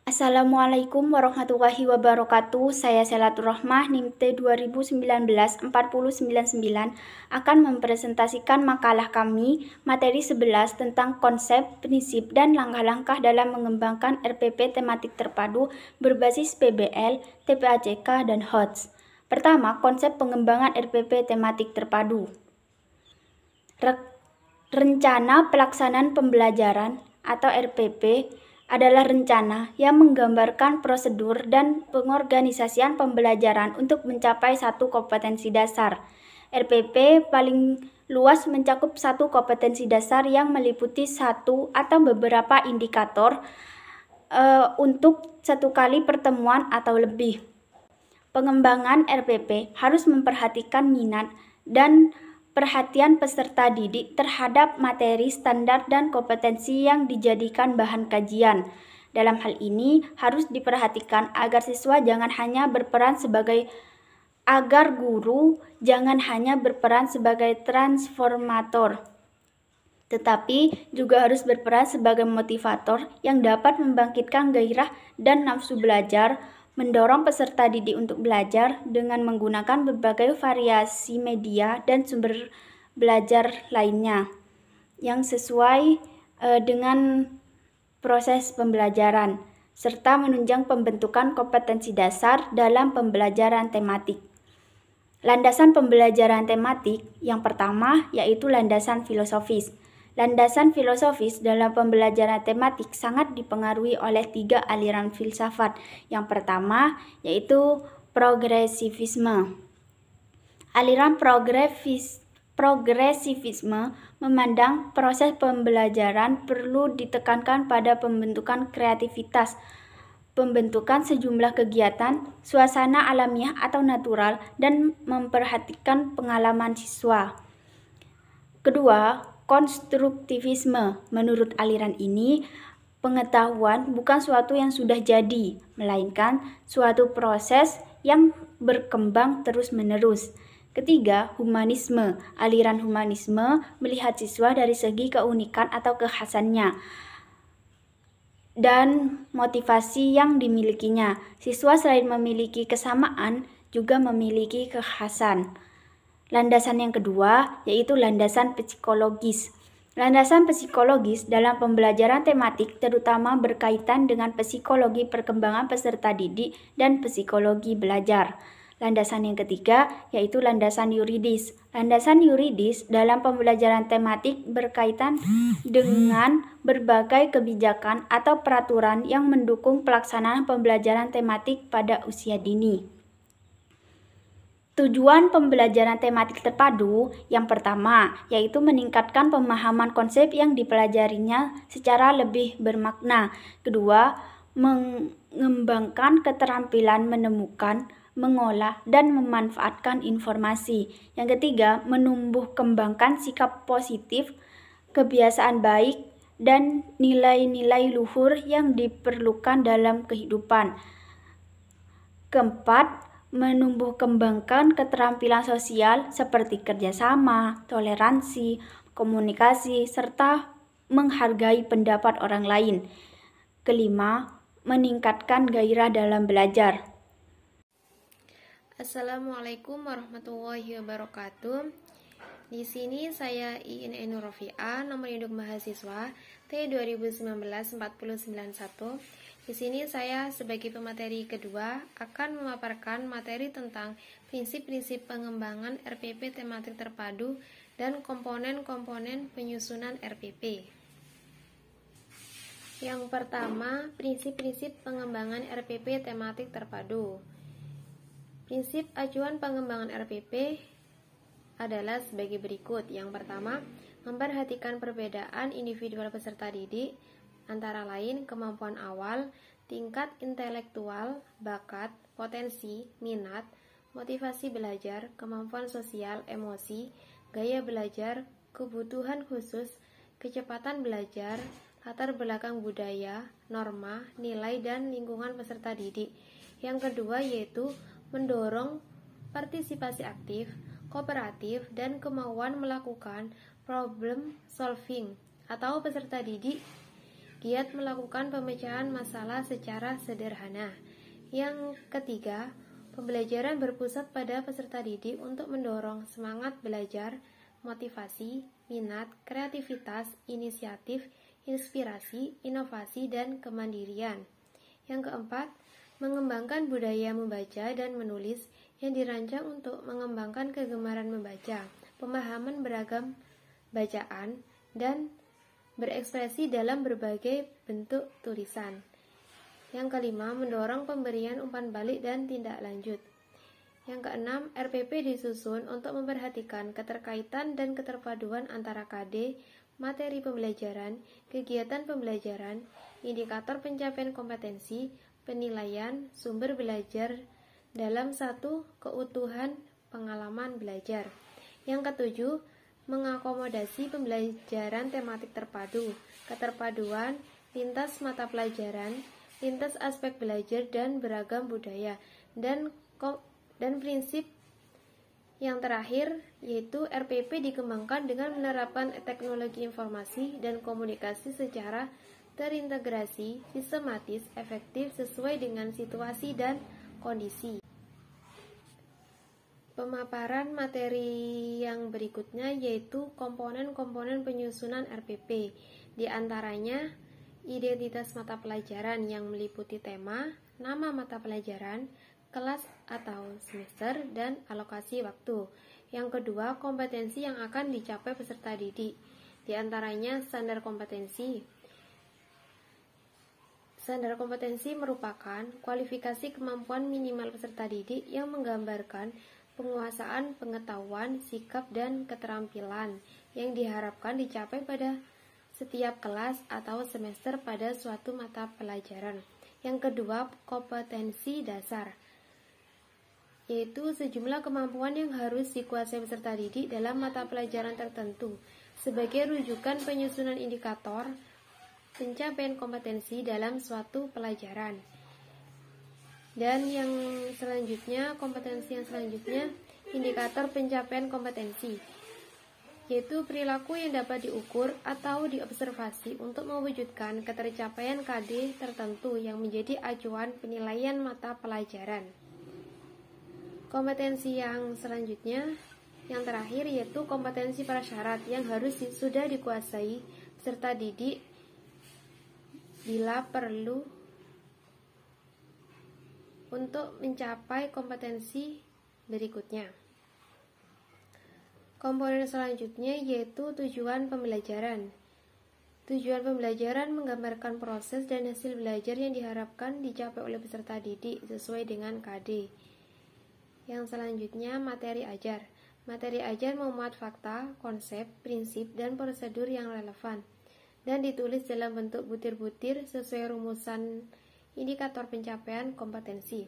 Assalamualaikum warahmatullahi wabarakatuh. Saya Selatur Rahmah, NIMT 2019-4099 akan mempresentasikan makalah kami, materi 11 tentang konsep, prinsip, dan langkah-langkah dalam mengembangkan RPP tematik terpadu berbasis PBL, TPACK, dan HOTS. Pertama, konsep pengembangan RPP tematik terpadu. Rencana Pelaksanaan Pembelajaran atau RPP adalah rencana yang menggambarkan prosedur dan pengorganisasian pembelajaran untuk mencapai satu kompetensi dasar. RPP paling luas mencakup satu kompetensi dasar yang meliputi satu atau beberapa indikator untuk satu kali pertemuan atau lebih. Pengembangan RPP harus memperhatikan minat dan perhatian peserta didik terhadap materi, standar, dan kompetensi yang dijadikan bahan kajian. Dalam hal ini harus diperhatikan agar siswa guru jangan hanya berperan sebagai transformator, tetapi juga harus berperan sebagai motivator yang dapat membangkitkan gairah dan nafsu belajar, mendorong peserta didik untuk belajar dengan menggunakan berbagai variasi media dan sumber belajar lainnya yang sesuai dengan proses pembelajaran, serta menunjang pembentukan kompetensi dasar dalam pembelajaran tematik. Landasan pembelajaran tematik yang pertama yaitu landasan filosofis. Landasan filosofis dalam pembelajaran tematik sangat dipengaruhi oleh 3 aliran filsafat. Yang pertama yaitu progresivisme. Aliran progresivisme memandang proses pembelajaran perlu ditekankan pada pembentukan kreativitas, pembentukan sejumlah kegiatan, suasana alamiah atau natural, dan memperhatikan pengalaman siswa. Kedua, konstruktivisme. Menurut aliran ini, pengetahuan bukan suatu yang sudah jadi, melainkan suatu proses yang berkembang terus-menerus. Ketiga, humanisme. Aliran humanisme melihat siswa dari segi keunikan atau kekhasannya dan motivasi yang dimilikinya. Siswa selain memiliki kesamaan, juga memiliki kekhasan. Landasan yang kedua yaitu landasan psikologis. Landasan psikologis dalam pembelajaran tematik terutama berkaitan dengan psikologi perkembangan peserta didik dan psikologi belajar. Landasan yang ketiga yaitu landasan yuridis. Landasan yuridis dalam pembelajaran tematik berkaitan dengan berbagai kebijakan atau peraturan yang mendukung pelaksanaan pembelajaran tematik pada usia dini. Tujuan pembelajaran tematik terpadu yang pertama yaitu meningkatkan pemahaman konsep yang dipelajarinya secara lebih bermakna. Kedua, mengembangkan keterampilan menemukan, mengolah, dan memanfaatkan informasi. Yang ketiga, menumbuh kembangkan sikap positif, kebiasaan baik, dan nilai-nilai luhur yang diperlukan dalam kehidupan. Keempat, menumbuh kembangkan keterampilan sosial seperti kerjasama, toleransi, komunikasi, serta menghargai pendapat orang lain. Kelima, meningkatkan gairah dalam belajar. Assalamualaikum warahmatullahi wabarakatuh. Di sini saya Iin Ainur Rofiah, nomor induk mahasiswa T2019-4091. Di sini saya sebagai pemateri kedua akan memaparkan materi tentang prinsip-prinsip pengembangan RPP tematik terpadu dan komponen-komponen penyusunan RPP. Yang pertama, prinsip-prinsip pengembangan RPP tematik terpadu. Prinsip acuan pengembangan RPP adalah sebagai berikut. Yang pertama, memperhatikan perbedaan individual peserta didik, antara lain kemampuan awal, tingkat intelektual, bakat, potensi, minat, motivasi belajar, kemampuan sosial, emosi, gaya belajar, kebutuhan khusus, kecepatan belajar, latar belakang budaya, norma, nilai, dan lingkungan peserta didik. Yang kedua yaitu mendorong partisipasi aktif, kooperatif, dan kemauan melakukan problem solving atau peserta didik giat melakukan pemecahan masalah secara sederhana. Yang ketiga, pembelajaran berpusat pada peserta didik untuk mendorong semangat belajar, motivasi, minat, kreativitas, inisiatif, inspirasi, inovasi, dan kemandirian. Yang keempat, mengembangkan budaya membaca dan menulis yang dirancang untuk mengembangkan kegemaran membaca, pemahaman beragam bacaan, dan berekspresi dalam berbagai bentuk tulisan. Yang kelima, mendorong pemberian umpan balik dan tindak lanjut. Yang keenam, RPP disusun untuk memperhatikan keterkaitan dan keterpaduan antara KD, materi pembelajaran, kegiatan pembelajaran, indikator pencapaian kompetensi, penilaian, sumber belajar dalam satu keutuhan pengalaman belajar. Yang ketujuh, mengakomodasi pembelajaran tematik terpadu, keterpaduan, lintas mata pelajaran, lintas aspek belajar dan beragam budaya, dan prinsip yang terakhir yaitu RPP dikembangkan dengan menerapkan teknologi informasi dan komunikasi secara terintegrasi, sistematis, efektif sesuai dengan situasi dan kondisi. Pemaparan materi yang berikutnya yaitu komponen-komponen penyusunan RPP, di antaranya identitas mata pelajaran yang meliputi tema, nama mata pelajaran, kelas atau semester, dan alokasi waktu. Yang kedua, kompetensi yang akan dicapai peserta didik, di antaranya standar kompetensi. Standar kompetensi merupakan kualifikasi kemampuan minimal peserta didik yang menggambarkan penguasaan pengetahuan, sikap, dan keterampilan yang diharapkan dicapai pada setiap kelas atau semester pada suatu mata pelajaran. Yang kedua, kompetensi dasar, yaitu sejumlah kemampuan yang harus dikuasai peserta didik dalam mata pelajaran tertentu sebagai rujukan penyusunan indikator pencapaian kompetensi dalam suatu pelajaran. Dan yang selanjutnya, kompetensi yang selanjutnya, indikator pencapaian kompetensi, yaitu perilaku yang dapat diukur atau diobservasi untuk mewujudkan ketercapaian KD tertentu yang menjadi acuan penilaian mata pelajaran. Kompetensi yang selanjutnya, yang terakhir, yaitu kompetensi prasyarat yang harus sudah dikuasai peserta didik bila perlu untuk mencapai kompetensi berikutnya. Komponen selanjutnya yaitu tujuan pembelajaran. Tujuan pembelajaran menggambarkan proses dan hasil belajar yang diharapkan dicapai oleh peserta didik sesuai dengan KD. Yang selanjutnya, materi ajar. Materi ajar memuat fakta, konsep, prinsip, dan prosedur yang relevan dan ditulis dalam bentuk butir-butir sesuai rumusan indikator pencapaian kompetensi.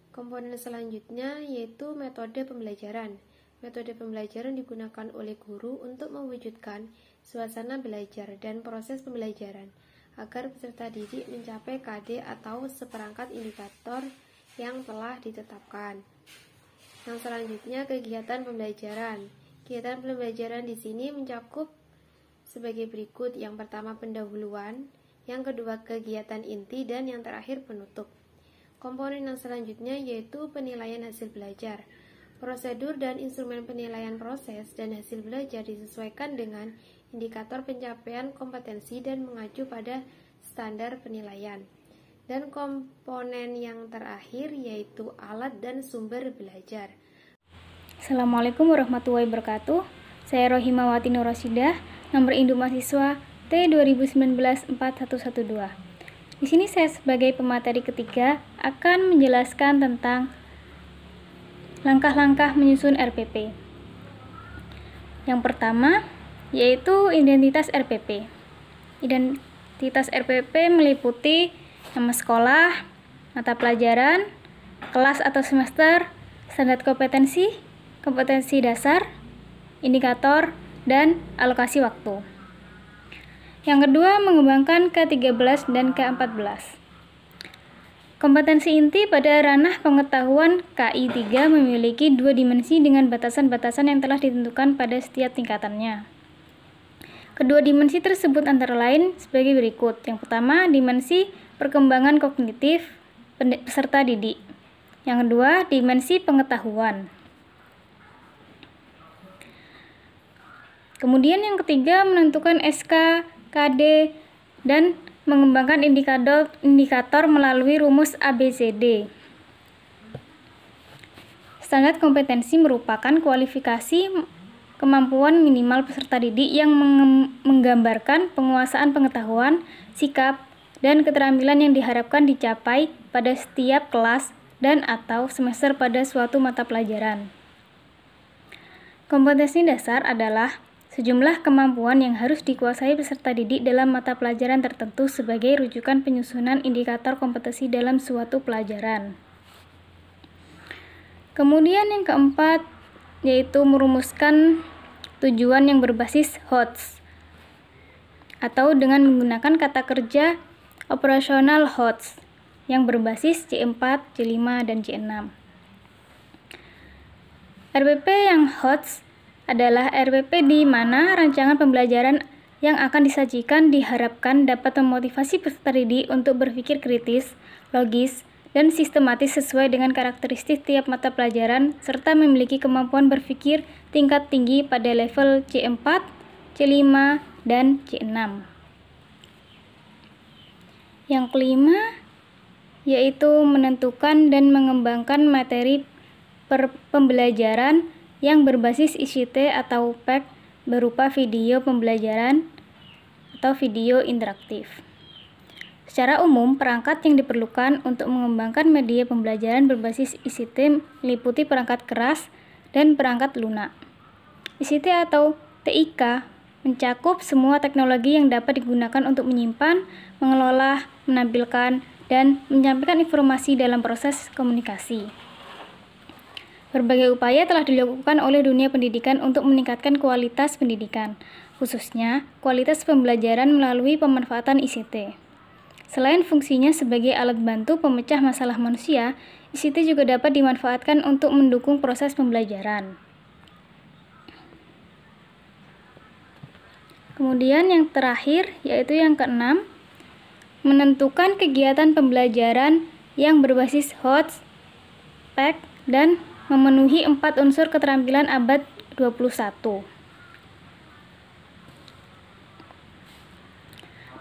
Komponen selanjutnya yaitu metode pembelajaran. Metode pembelajaran digunakan oleh guru untuk mewujudkan suasana belajar dan proses pembelajaran agar peserta didik mencapai KD atau seperangkat indikator yang telah ditetapkan. Yang selanjutnya, kegiatan pembelajaran. Kegiatan pembelajaran di sini mencakup sebagai berikut. Yang pertama, pendahuluan. Yang kedua, kegiatan inti, dan yang terakhir, penutup. Komponen yang selanjutnya yaitu penilaian hasil belajar. Prosedur dan instrumen penilaian proses dan hasil belajar disesuaikan dengan indikator pencapaian kompetensi dan mengacu pada standar penilaian. Dan komponen yang terakhir yaitu alat dan sumber belajar. Assalamualaikum warahmatullahi wabarakatuh. Saya Rohimawati Nurrosidah, nomor induk mahasiswa T2019-4112. Di sini saya sebagai pemateri ketiga akan menjelaskan tentang langkah-langkah menyusun RPP. Yang pertama yaitu identitas RPP. Identitas RPP meliputi nama sekolah, mata pelajaran, kelas atau semester, standar kompetensi, kompetensi dasar, indikator, dan alokasi waktu. Yang kedua, mengembangkan K13 dan K14. Kompetensi inti pada ranah pengetahuan KI3 memiliki dua dimensi dengan batasan-batasan yang telah ditentukan pada setiap tingkatannya. Kedua dimensi tersebut antara lain sebagai berikut. Yang pertama, dimensi perkembangan kognitif peserta didik. Yang kedua, dimensi pengetahuan. Kemudian yang ketiga, menentukan SK, KD, dan mengembangkan indikator melalui rumus ABCD. Standar kompetensi merupakan kualifikasi kemampuan minimal peserta didik yang menggambarkan penguasaan pengetahuan, sikap, dan keterampilan yang diharapkan dicapai pada setiap kelas dan atau semester pada suatu mata pelajaran. Kompetensi dasar adalah sejumlah kemampuan yang harus dikuasai peserta didik dalam mata pelajaran tertentu sebagai rujukan penyusunan indikator kompetensi dalam suatu pelajaran. Kemudian yang keempat, yaitu merumuskan tujuan yang berbasis HOTS atau dengan menggunakan kata kerja operasional HOTS yang berbasis C4, C5, dan C6. RPP yang HOTS adalah RPP di mana rancangan pembelajaran yang akan disajikan diharapkan dapat memotivasi peserta didik untuk berpikir kritis, logis, dan sistematis sesuai dengan karakteristik tiap mata pelajaran serta memiliki kemampuan berpikir tingkat tinggi pada level C4, C5, dan C6. Yang kelima yaitu menentukan dan mengembangkan materi pembelajaran yang berbasis ICT atau PEC berupa video pembelajaran atau video interaktif. Secara umum, perangkat yang diperlukan untuk mengembangkan media pembelajaran berbasis ICT meliputi perangkat keras dan perangkat lunak. ICT atau TIK mencakup semua teknologi yang dapat digunakan untuk menyimpan, mengelola, menampilkan, dan menyampaikan informasi dalam proses komunikasi. Berbagai upaya telah dilakukan oleh dunia pendidikan untuk meningkatkan kualitas pendidikan, khususnya kualitas pembelajaran melalui pemanfaatan ICT. Selain fungsinya sebagai alat bantu pemecah masalah manusia, ICT juga dapat dimanfaatkan untuk mendukung proses pembelajaran. Kemudian yang terakhir, yaitu yang keenam, menentukan kegiatan pembelajaran yang berbasis HOTS, PEC, dan memenuhi 4 unsur keterampilan abad 21.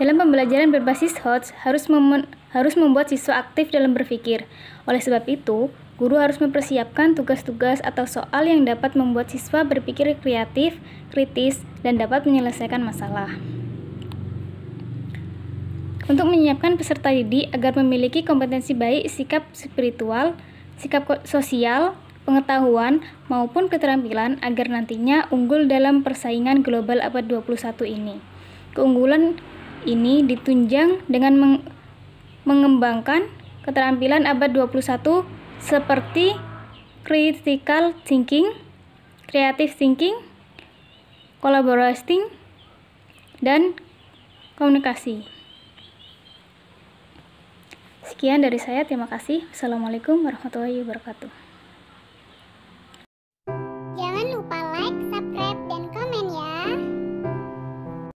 Dalam pembelajaran berbasis HOTS harus membuat siswa aktif dalam berpikir. Oleh sebab itu, guru harus mempersiapkan tugas-tugas atau soal yang dapat membuat siswa berpikir kreatif, kritis, dan dapat menyelesaikan masalah. Untuk menyiapkan peserta didik agar memiliki kompetensi baik sikap spiritual, sikap sosial, pengetahuan, maupun keterampilan agar nantinya unggul dalam persaingan global abad 21 ini. Keunggulan ini ditunjang dengan mengembangkan keterampilan abad 21 seperti critical thinking, creative thinking, collaborating, dan komunikasi. Sekian dari saya, terima kasih. Assalamualaikum warahmatullahi wabarakatuh.